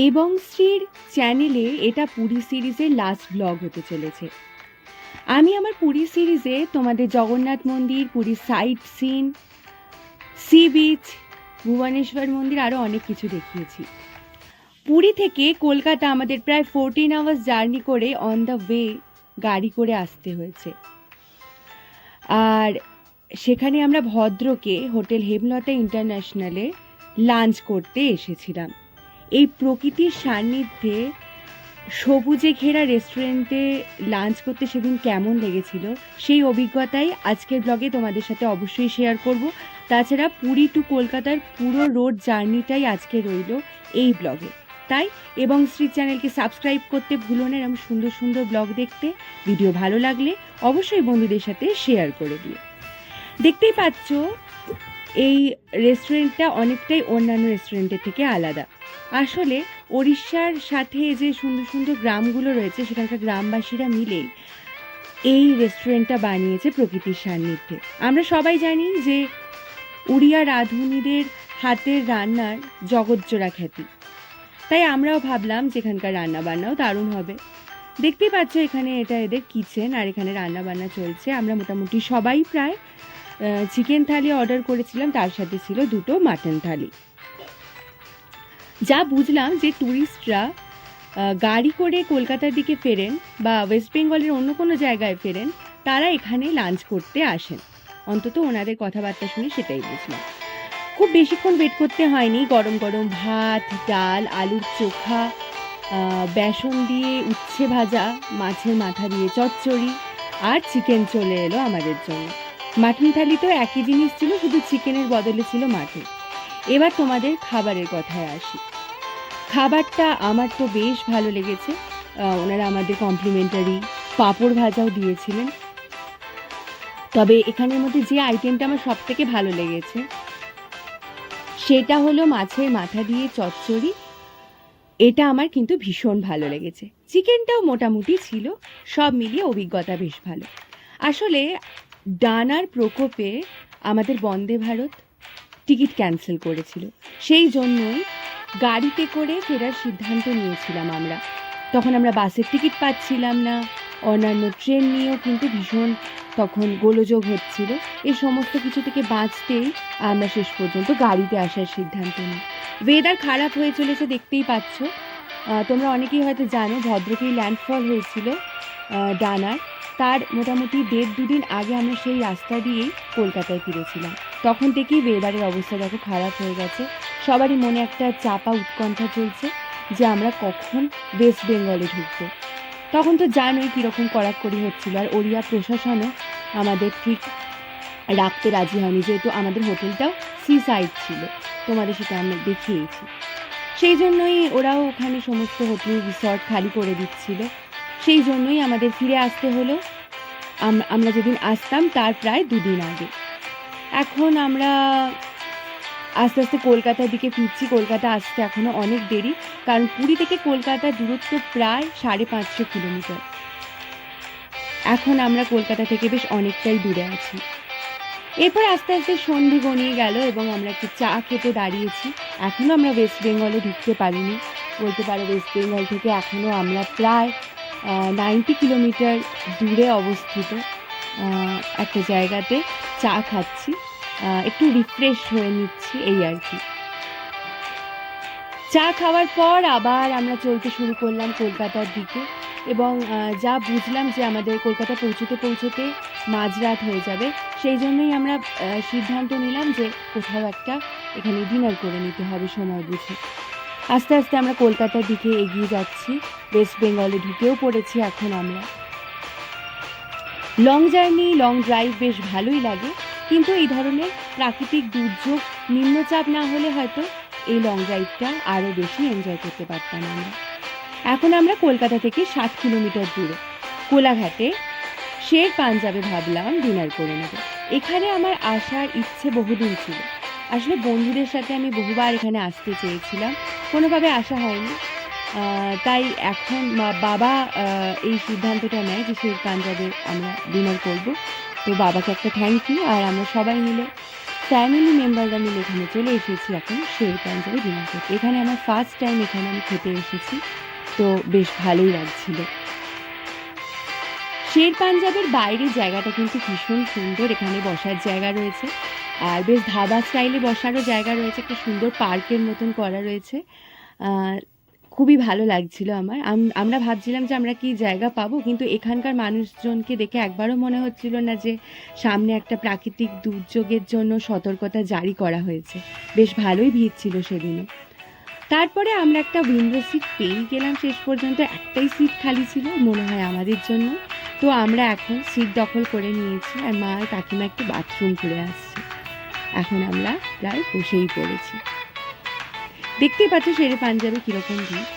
এবং শ্রীর চ্যানেলে এটা পুরী সিরিজের লাস্ট ব্লগ হতে চলেছে। আমি আমার পুরী সিরিজে তোমাদের জগন্নাথ মন্দির, পুরীর sightseeing, sea beach, Bhubaneswar মন্দির আরও অনেক কিছু দেখিয়েছি। পুরী থেকে কলকাতা আমাদের প্রায় 14 আওয়ার্স জার্নি করে অন দ্য ওয়ে গাড়ি করে আসতে হয়েছে। আর সেখানে আমরা ভদ্রকে হোটেল হেমলতা ইন্টারন্যাশনালে লাঞ্চ করতে এসেছিলাম। এই প্রকৃতির সান্নিধ্যে সবুজে ঘেরা রেস্টুরেন্টে লাঞ্চ করতে সেদিন কেমন লেগেছিল সেই অভিজ্ঞতাই আজকের ব্লগে তোমাদের সাথে অবশ্যই শেয়ার করব। তাছাড়া পুরী টু কলকাতার পুরো রোড জার্নিটাই আজকে রইল এই ব্লগে। তাই এবং শ্রী চ্যানেলকে সাবস্ক্রাইব করতে ভুলো না এরকম সুন্দর সুন্দর ব্লগ দেখতে। ভিডিও ভালো লাগলে অবশ্যই বন্ধুদের সাথে শেয়ার করে দিও। দেখতেই পাচ্ছ এই রেস্টুরেন্টটা অনেকটাই অন্যান্য রেস্টুরেন্টের থেকে আলাদা। আসলে ওড়িশার সাথে যে সুন্দর সুন্দর গ্রামগুলো রয়েছে সেখানকার গ্রামবাসীরা মিলে এই রেস্টুরেন্টটা বানিয়েছে প্রকৃতির সান্নিধ্যে। আমরা সবাই জানি যে উড়িয়া রাঁধুনিদের হাতের রান্নার জগৎজোড়া খ্যাতি, তাই আমরাও ভাবলাম যে এখানকার রান্নাবান্নাও দারুণ হবে। দেখতেই পাচ্ছ এখানে এটা এদের কিচেন, আর এখানে রান্নাবান্না চলছে। আমরা মোটামুটি সবাই প্রায় চিকেন থালি অর্ডার করেছিলাম, তার সাথে ছিল 2টো মাটন থালি। যা বুঝলাম যে ট্যুরিস্টরা গাড়ি করে কলকাতার দিকে ফেরেন বা ওয়েস্ট বেঙ্গলের অন্য কোনো জায়গায় ফেরেন, তারা এখানে লাঞ্চ করতে আসেন। অন্তত ওনাদের কথাবার্তা শুনে সেটাই বুঝলাম। খুব বেশিক্ষণ ওয়েট করতে হয়নি। গরম গরম ভাত, ডাল, আলুর চোখা, বেসন দিয়ে উচ্ছে ভাজা, মাছের মাথা দিয়ে চচ্চড়ি আর চিকেন চলে এলো আমাদের জন্য। মাটন থালি তো একই জিনিস ছিল, শুধু চিকেনের বদলে ছিল মাটন। এবার তোমাদের খাবারের কথায় আসি। খাবারটা আমার তো বেশ ভালো লেগেছে। ওনারা আমাদের কমপ্লিমেন্টারি পাঁপড় ভাজাও দিয়েছিলেন। তবে এখানের মধ্যে যে আইটেমটা আমার সব থেকে ভালো লেগেছে সেটা হলো মাছের মাথা দিয়ে চচ্চড়ি। এটা আমার কিন্তু ভীষণ ভালো লেগেছে। চিকেনটাও মোটামুটি ছিল, সব মিলিয়ে অভিজ্ঞতা বেশ ভালো। আসলে ডানার প্রকোপে আমাদের বন্দে ভারত টিকিট ক্যান্সেল করেছিল, সেই জন্যই গাড়িতে করে ফেরার সিদ্ধান্ত নিয়েছিলাম আমরা। তখন আমরা বাসের টিকিট পাচ্ছিলাম না, অন্যান্য ট্রেন নিয়েও কিন্তু ভীষণ তখন গোলযোগ হচ্ছিল। এই সমস্ত কিছু থেকে বাঁচতেই আমরা শেষ পর্যন্ত গাড়িতে আসার সিদ্ধান্ত নিই। ওয়েদার খারাপ হয়ে চলেছে, দেখতেই পাচ্ছ। তোমরা অনেকেই হয়তো জানো ভদ্রকেই ল্যান্ডফল হয়েছিল ডানার। তার মোটামুটি 1.5-2 দিন আগে আমরা সেই রাস্তা দিয়েই কলকাতায় ফিরেছিলাম। তখন থেকেই ওয়েদারের অবস্থা দেখো খারাপ হয়ে গেছে। সবারই মনে একটা চাপা উৎকণ্ঠা চলছে যে আমরা কখন ওয়েস্ট বেঙ্গলে ঢুকবো। তখন তো জানোই কীরকম কড়াকড়ি হচ্ছিল, আর ওড়িয়া প্রশাসনও আমাদের ঠিক রাখতে রাজি হয়নি, যেহেতু আমাদের হোটেলটাও সি সাইড ছিল। তোমাদের সেটা আমরা দেখিয়েছি। সেই জন্যই ওরাও ওখানে সমস্ত হোটেল রিসর্ট খালি করে দিচ্ছিল। সেই জন্যই আমাদের ফিরে আসতে হলো। আমরা যেদিন আসতাম তার প্রায় 2 দিন আগে। এখন আমরা আস্তে আস্তে কলকাতার দিকে ফিরছি। কলকাতা আসতে এখনও অনেক দেরি, কারণ পুরী থেকে কলকাতার দূরত্ব প্রায় 550 কিলোমিটার। এখন আমরা কলকাতা থেকে বেশ অনেকটাই দূরে আছি। এরপর আস্তে আস্তে সন্ধে গনিয়ে গেল এবং আমরা একটু চা খেতে দাঁড়িয়েছি। এখনও আমরা ওয়েস্ট বেঙ্গলে ঢুকতে পারিনি। বলতে পারো ওয়েস্ট বেঙ্গল থেকে এখনও আমরা প্রায় 90 কিলোমিটার দূরে অবস্থিত একটা জায়গাতে চা খাচ্ছি, একটু রিফ্রেশ হয়ে নিচ্ছি, এই আর কি। চা খাওয়ার পর আবার আমরা চলতে শুরু করলাম কলকাতার দিকে, এবং যা বুঝলাম যে আমাদের কলকাতা পৌঁছতে পৌঁছতে মাঝরাত হয়ে যাবে। সেই জন্যই আমরা সিদ্ধান্ত নিলাম যে কোথাও একটা এখানে ডিনার করে নিতে হবে সময় বুঝে। আস্তে আস্তে আমরা কলকাতার দিকে এগিয়ে যাচ্ছি। ওয়েস্ট বেঙ্গলে ঢুকেও পড়েছি এখন আমরা। লং জার্নি, লং ড্রাইভ বেশ ভালোই লাগে, কিন্তু এই ধরনের প্রাকৃতিক দুর্যোগ, নিম্নচাপ না হলে হয়তো এই লং ড্রাইভটা আরও বেশি এনজয় করতে পারতাম আমরা। এখন আমরা কলকাতা থেকে 60 কিলোমিটার দূরে কোলাঘাটে শের পাঞ্জাবে ভাবলাম ডিনার করে নেব। এখানে আমার আসার ইচ্ছে বহুদিন ছিল। আসলে বন্ধুদের সাথে আমি বহুবার এখানে আসতে চেয়েছিলাম, কোনোভাবে আসা হয়নি। তাই এখন বাবা এই সিদ্ধান্তটা নেয় যে শের পাঞ্জাবে আমরা ডিনার করব। তো বাবাকে একটা থ্যাংক ইউ। আর আমরা সবাই মিলে ফ্যামিলি মেম্বাররা মিলে এখানে চলে এসেছি এখন শের পাঞ্জাবে ডিনার করতে। এখানে আমার ফার্স্ট টাইম এখানে আমি খেতে এসেছি, তো বেশ ভালোই লাগছিল। শের পাঞ্জাবের বাইরের জায়গাটা কিন্তু ভীষণ সুন্দর, এখানে বসার জায়গা রয়েছে আর বেশ ধাবা স্টাইলে বসারও জায়গা রয়েছে, একটা সুন্দর পার্কের মতন করা রয়েছে। খুবই ভালো লাগছিল আমার। আমরা ভাবছিলাম যে আমরা কি জায়গা পাবো, কিন্তু এখানকার মানুষজনকে দেখে একবারও মনে হচ্ছিল না যে সামনে একটা প্রাকৃতিক দুর্যোগের জন্য সতর্কতা জারি করা হয়েছে। বেশ ভালোই ভিড় ছিল সেদিনও। তারপরে আমরা একটা উইন্ডো সিট পেয়েই গেলাম, শেষ পর্যন্ত একটাই সিট খালি ছিল মনে হয় আমাদের জন্য। তো আমরা এখন সিট দখল করে নিয়েছি আর মা আর কাকিমা একটু বাথরুম করে আসছে। এখন আমরা প্রায় বসেই পড়েছি। দেখতেই পাচ্ছ শেরে পাঞ্জাবে কীরকম ভিড়।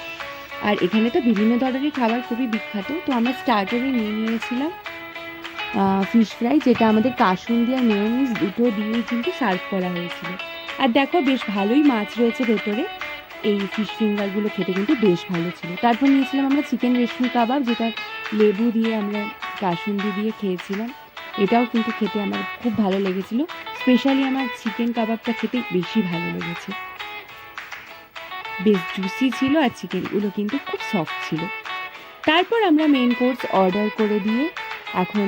আর এখানে তো বিভিন্ন ধরনের খাবার খুবই বিখ্যাত। তো আমরা স্টার্টারে নিয়ে নিয়েছিলাম ফিশ ফ্রাই, যেটা আমাদের কাসুন্দি আর মেয়োনিজ দুটো দিয়েই কিন্তু সার্ভ করা হয়েছিল। আর দেখো বেশ ভালোই মাছ রয়েছে ভেতরে। এই ফিশ ফিঙ্গারগুলো খেতে কিন্তু বেশ ভালো ছিল। তারপর নিয়েছিলাম আমরা চিকেন রেশমি কাবাব, যেটা লেবু দিয়ে আমরা কাসুন্দি দিয়ে খেয়েছিলাম। এটাও কিন্তু খেতে আমার খুব ভালো লেগেছিল। স্পেশালি আমার চিকেন কাবাবটা খেতে বেশি ভালো লেগেছে, বেশ জুসি ছিল আর চিকেনগুলো কিন্তু খুব সফট ছিল। তারপর আমরা মেন কোর্স অর্ডার করে দিয়ে এখন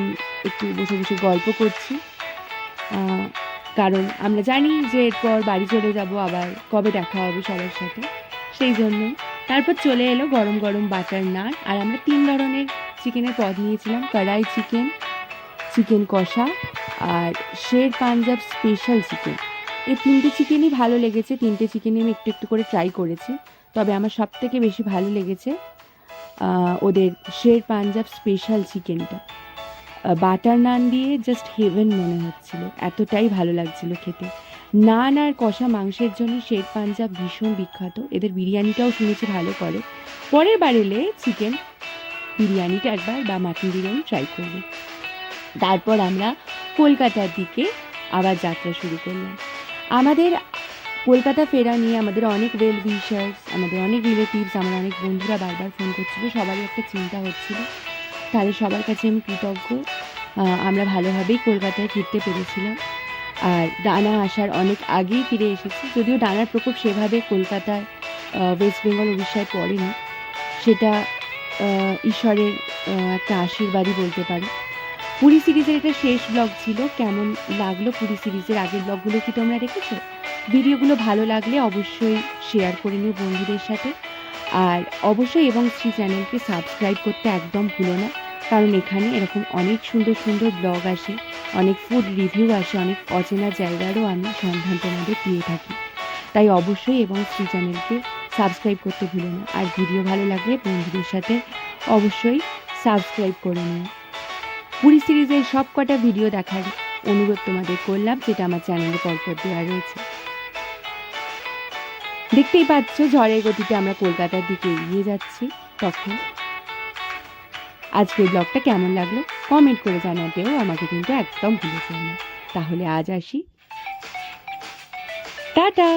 একটু বসে বসে গল্প করছি, কারণ আমরা জানি যে এরপর বাড়ি চলে যাব, আবার কবে দেখা হবে সবার সাথে, সেই জন্যই। তারপর চলে এলো গরম গরম বাটার নান, আর আমরা 3 ধরনের চিকেনের পদ নিয়েছিলাম, কড়াই চিকেন, চিকেন কষা আর শের পাঞ্জাব স্পেশাল চিকেন। এই 3টে চিকেনই ভালো লেগেছে। 3টে চিকেনই আমি একটু একটু করে ট্রাই করেছি, তবে আমার সব থেকে বেশি ভালো লেগেছে ওদের শের পাঞ্জাব স্পেশাল চিকেনটা। বাটার নান দিয়ে জাস্ট হেভেন মনে হচ্ছিল, এতটাই ভালো লাগছিল খেতে। নান আর কষা মাংসের জন্য শের পাঞ্জাব ভীষণ বিখ্যাত। এদের বিরিয়ানিটাও শুনেছি ভালো করে। পরের বার এলে চিকেন বিরিয়ানিটা একবার বা মাটন বিরিয়ানি ট্রাই করব। তারপর আমরা কলকাতার দিকে আবার যাত্রা শুরু করলাম। আমাদের কলকাতা ফেরা নিয়ে আমাদের অনেক ওয়েল উইশার্স, আমাদের অনেক রিলেটিভস, আমার অনেক বন্ধুরা বারবার ফোন করছিল। সবারই একটা চিন্তা হচ্ছিল, তাহলে সবার কাছে আমি কৃতজ্ঞ। আমরা ভালোভাবেই কলকাতায় ফিরতে পেরেছিলাম। আর ডানা আসার অনেক আগেই ফিরে এসেছি, যদিও ডানার প্রকোপ সেভাবে কলকাতায় ওয়েস্ট বেঙ্গল উড়িষ্যায় পড়েনি, সেটা ঈশ্বরের একটা আশীর্বাদই বলতে পারি। পুরী সিরিজের এটা শেষ ব্লগ ছিল। কেমন লাগলো পুরী সিরিজের আগের ব্লগগুলো কি তোমরা দেখেছো? ভিডিওগুলো ভালো লাগলে অবশ্যই শেয়ার করে নিও বন্ধুদের সাথে। আর অবশ্যই এবং শ্রী চ্যানেলকে সাবস্ক্রাইব করতে একদম ভুলো না, কারণ এখানে এরকম অনেক সুন্দর সুন্দর ব্লগ আসে, অনেক ফুড রিভিউ আসে, অনেক অচেনা জায়গারও আমি সন্ধান তোমাদের দিয়ে থাকি। তাই অবশ্যই এবং শ্রী চ্যানেলকে সাবস্ক্রাইব করতে ভুলো না। আর ভিডিও ভালো লাগলে বন্ধুদের সাথে অবশ্যই সাবস্ক্রাইব করে নিও। পুরী সিরিজের সব কটা ভিডিও দেখার অনুরোধ তোমাদের করলাম, যেটা আমার চ্যানেলে পরপর দেওয়া রয়েছে। দেখতেই পাচ্ছ ঝড়ের গতিতে আমরা কলকাতার দিকে এগিয়ে যাচ্ছি। তখন আজকের ব্লগটা কেমন লাগলো কমেন্ট করে জানাতেও আমাকে কিন্তু একদম ভুলে যেও না। তাহলে আজ আসি, টাটা।